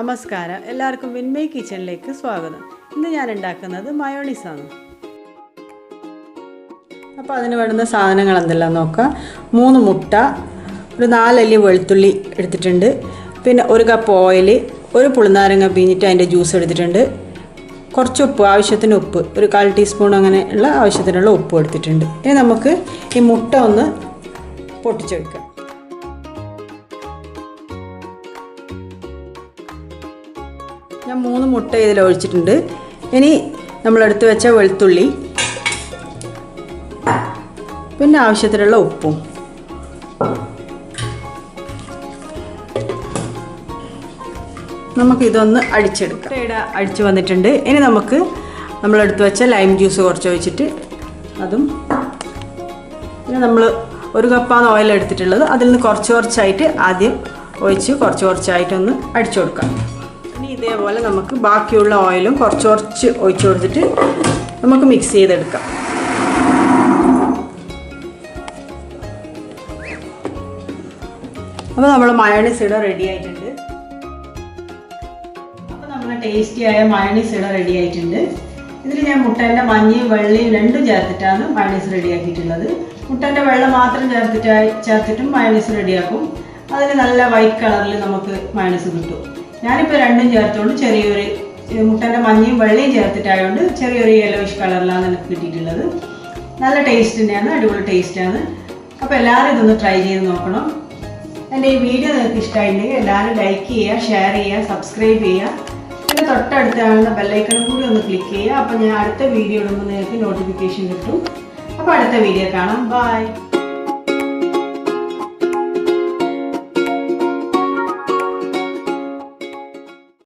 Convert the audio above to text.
നമസ്കാരം, എല്ലാവർക്കും വിൻമൈ കിച്ചണിലേക്ക് സ്വാഗതം. ഇന്ന് ഞാൻ ഉണ്ടാക്കുന്നത് മയോണീസാണ്. അപ്പോൾ അതിന് വേണ്ടുന്ന സാധനങ്ങൾ എന്തെല്ലാം നോക്കാം. 3 മുട്ട, ഒരു 4 അല്ലി വെളുത്തുള്ളി എടുത്തിട്ടുണ്ട്, പിന്നെ 1 കപ്പ് ഓയിൽ, ഒരു പുളിനാരങ്ങ പിഴിഞ്ഞിട്ട് അതിൻ്റെ ജ്യൂസ് എടുത്തിട്ടുണ്ട്, കുറച്ച് ഉപ്പ്, ആവശ്യത്തിന് ഉപ്പ്, ഒരു 1/4 ടീസ്പൂൺ അങ്ങനെയുള്ള ആവശ്യത്തിനുള്ള ഉപ്പ് എടുത്തിട്ടുണ്ട്. ഇനി നമുക്ക് ഈ മുട്ട ഒന്ന് പൊട്ടിച്ചെടുക്കാം. ഞാൻ 3 മുട്ട ഇതിൽ ഒഴിച്ചിട്ടുണ്ട്. ഇനി നമ്മളെടുത്ത് വെച്ച വെളുത്തുള്ളി, പിന്നെ ആവശ്യത്തിനുള്ള ഉപ്പും, നമുക്കിതൊന്ന് അടിച്ചെടുക്കാം. അടിച്ച് വന്നിട്ടുണ്ട്. ഇനി നമുക്ക് നമ്മളെടുത്ത് വെച്ച ലൈം ജ്യൂസ് കുറച്ച് ഒഴിച്ചിട്ട് അതും, പിന്നെ നമ്മൾ 1 കപ്പാണ് ഓയിൽ എടുത്തിട്ടുള്ളത്, അതിൽ നിന്ന് കുറച്ചായിട്ട് ആദ്യം ഒഴിച്ച് കുറച്ചായിട്ടൊന്ന് അടിച്ചു കൊടുക്കാം. ഇനി ഇതേപോലെ നമുക്ക് ബാക്കിയുള്ള ഓയിലും കുറച്ച് ഒഴിച്ചു കൊടുത്തിട്ട് നമുക്ക് മിക്സ് ചെയ്തെടുക്കാം. അപ്പോൾ നമ്മൾ മയോണൈസ് ഇവിടെ റെഡി ആയിട്ടുണ്ട്. അപ്പോൾ നമ്മൾ ടേസ്റ്റിയായ മയോണൈസ് ഇവിടെ റെഡി ആയിട്ടുണ്ട്. ഇതിൽ ഞാൻ മുട്ടേൻ്റെ മഞ്ഞയും വെള്ളയും രണ്ടും ചേർത്തിട്ടാണ് മയോണൈസ് റെഡിയാക്കിയിട്ടുള്ളത്. മുട്ടേൻ്റെ വെള്ളം മാത്രം ചേർത്തിട്ടും മയോണൈസ് റെഡിയാക്കും. അതിന് നല്ല വൈറ്റ് കളറിൽ നമുക്ക് മയോണൈസ് കിട്ടും. ഞാനിപ്പോൾ രണ്ടും ചേർത്തുകൊണ്ട് ചെറിയൊരു മുട്ടേൻ്റെ മഞ്ഞയും വെള്ളയും ചേർത്തിട്ടായതുകൊണ്ട് ചെറിയൊരു യെല്ലോയിഷ് കളറിലാണ് എനിക്ക് കിട്ടിയിട്ടുള്ളത്. നല്ല ടേസ്റ്റ് തന്നെയാണ്, അടിപൊളി ടേസ്റ്റാണ്. അപ്പോൾ എല്ലാവരും ഇതൊന്ന് ട്രൈ ചെയ്ത് നോക്കണം. എൻ്റെ ഈ വീഡിയോ നിങ്ങൾക്ക് ഇഷ്ടമായിട്ടുണ്ടെങ്കിൽ എല്ലാവരും ലൈക്ക് ചെയ്യുക, ഷെയർ ചെയ്യുക, സബ്സ്ക്രൈബ് ചെയ്യുക, പിന്നെ തൊട്ടടുത്ത് കാണുന്ന ബെല്ലൈക്കണും കൂടി ഒന്ന് ക്ലിക്ക് ചെയ്യുക. അപ്പോൾ ഞാൻ അടുത്ത വീഡിയോ ഇടുമ്പോൾ നിങ്ങൾക്ക് നോട്ടിഫിക്കേഷൻ കിട്ടും. അപ്പോൾ അടുത്ത വീഡിയോ കാണാം. ബൈ.